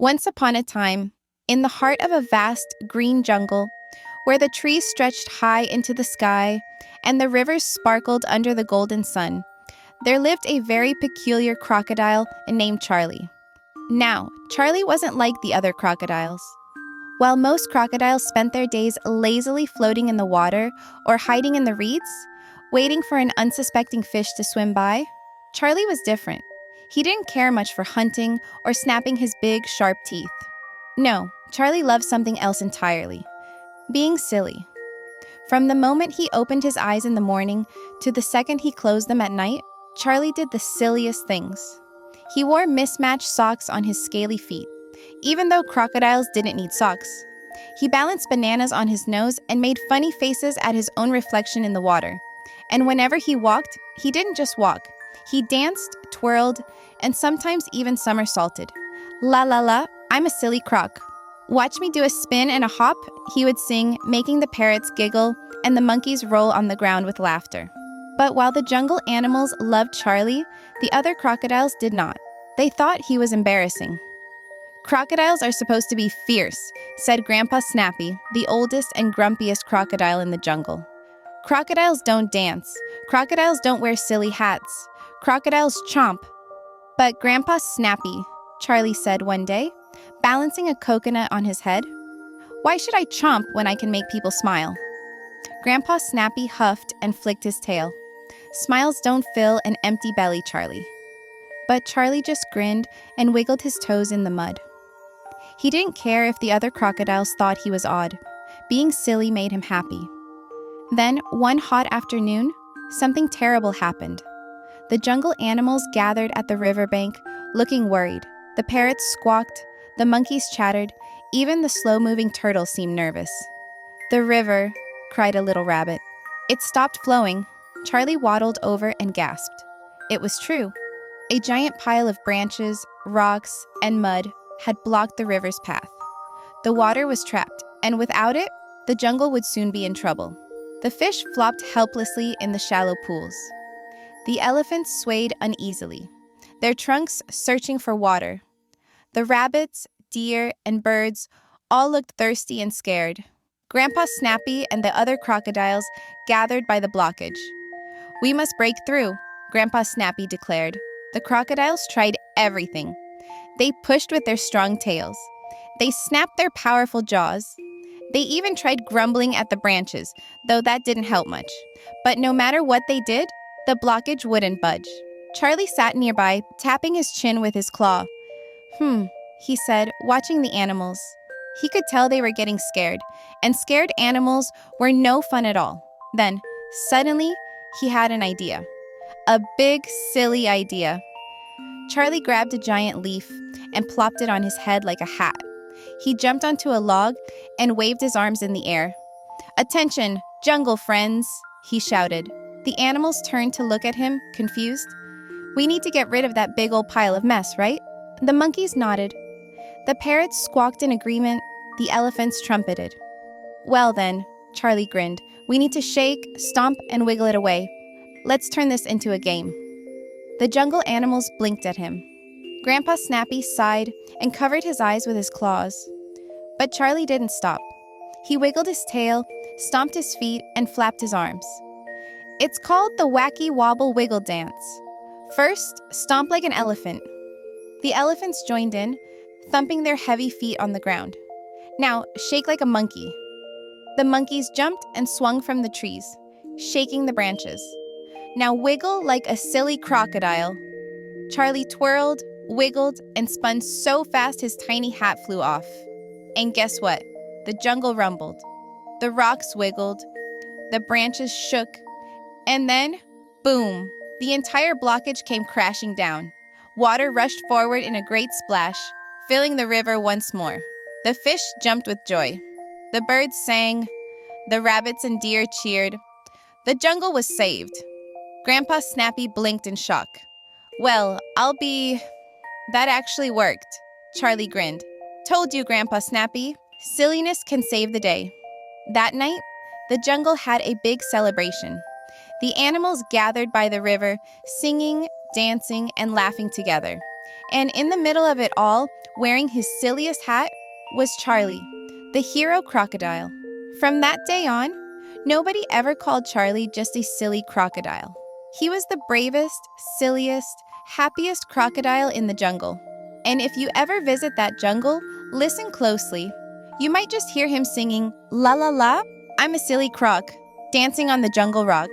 Once upon a time, in the heart of a vast green jungle, where the trees stretched high into the sky and the rivers sparkled under the golden sun, there lived a very peculiar crocodile named Charlie. Now, Charlie wasn't like the other crocodiles. While most crocodiles spent their days lazily floating in the water or hiding in the reeds, waiting for an unsuspecting fish to swim by, Charlie was different. He didn't care much for hunting or snapping his big, sharp teeth. No, Charlie loved something else entirely: being silly. From the moment he opened his eyes in the morning to the second he closed them at night, Charlie did the silliest things. He wore mismatched socks on his scaly feet, even though crocodiles didn't need socks. He balanced bananas on his nose and made funny faces at his own reflection in the water. And whenever he walked, he didn't just walk. He danced, twirled, and sometimes even somersaulted. La la la, I'm a silly croc. Watch me do a spin and a hop, he would sing, making the parrots giggle and the monkeys roll on the ground with laughter. But while the jungle animals loved Charlie, the other crocodiles did not. They thought he was embarrassing. Crocodiles are supposed to be fierce, said Grandpa Snappy, the oldest and grumpiest crocodile in the jungle. Crocodiles don't dance. Crocodiles don't wear silly hats. Crocodiles chomp. But Grandpa Snappy, Charlie said one day, balancing a coconut on his head, why should I chomp when I can make people smile? Grandpa Snappy huffed and flicked his tail. Smiles don't fill an empty belly, Charlie. But Charlie just grinned and wiggled his toes in the mud. He didn't care if the other crocodiles thought he was odd. Being silly made him happy. Then, one hot afternoon, something terrible happened. The jungle animals gathered at the riverbank, looking worried. The parrots squawked, the monkeys chattered, even the slow-moving turtle seemed nervous. "The river," cried a little rabbit. It stopped flowing. Charlie waddled over and gasped. It was true. A giant pile of branches, rocks, and mud had blocked the river's path. The water was trapped, and without it, the jungle would soon be in trouble. The fish flopped helplessly in the shallow pools. The elephants swayed uneasily, their trunks searching for water. The rabbits, deer, and birds all looked thirsty and scared. Grandpa Snappy and the other crocodiles gathered by the blockage. "We must break through," Grandpa Snappy declared. The crocodiles tried everything. They pushed with their strong tails. They snapped their powerful jaws. They even tried grumbling at the branches, though that didn't help much. But no matter what they did, the blockage wouldn't budge. Charlie sat nearby, tapping his chin with his claw. He said, watching the animals. He could tell they were getting scared, and scared animals were no fun at all. Then, suddenly, he had an idea. A big, silly idea. Charlie grabbed a giant leaf and plopped it on his head like a hat. He jumped onto a log and waved his arms in the air. "Attention, jungle friends," he shouted. The animals turned to look at him, confused. "We need to get rid of that big old pile of mess, right?" The monkeys nodded. The parrots squawked in agreement. The elephants trumpeted. "Well then," Charlie grinned, "we need to shake, stomp, and wiggle it away. Let's turn this into a game." The jungle animals blinked at him. Grandpa Snappy sighed and covered his eyes with his claws. But Charlie didn't stop. He wiggled his tail, stomped his feet, and flapped his arms. "It's called the Wacky Wobble Wiggle Dance. First, stomp like an elephant." The elephants joined in, thumping their heavy feet on the ground. "Now, shake like a monkey." The monkeys jumped and swung from the trees, shaking the branches. "Now wiggle like a silly crocodile." Charlie twirled, wiggled, and spun so fast his tiny hat flew off. And guess what? The jungle rumbled. The rocks wiggled. The branches shook. And then, boom! The entire blockage came crashing down. Water rushed forward in a great splash, filling the river once more. The fish jumped with joy. The birds sang. The rabbits and deer cheered. The jungle was saved. Grandpa Snappy blinked in shock. "Well, That actually worked," Charlie grinned. "Told you, Grandpa Snappy. Silliness can save the day." That night, the jungle had a big celebration. The animals gathered by the river, singing, dancing, and laughing together. And in the middle of it all, wearing his silliest hat, was Charlie, the hero crocodile. From that day on, nobody ever called Charlie just a silly crocodile. He was the bravest, silliest, happiest crocodile in the jungle. And if you ever visit that jungle, listen closely. You might just hear him singing, "La la la, I'm a silly croc," dancing on the jungle rock.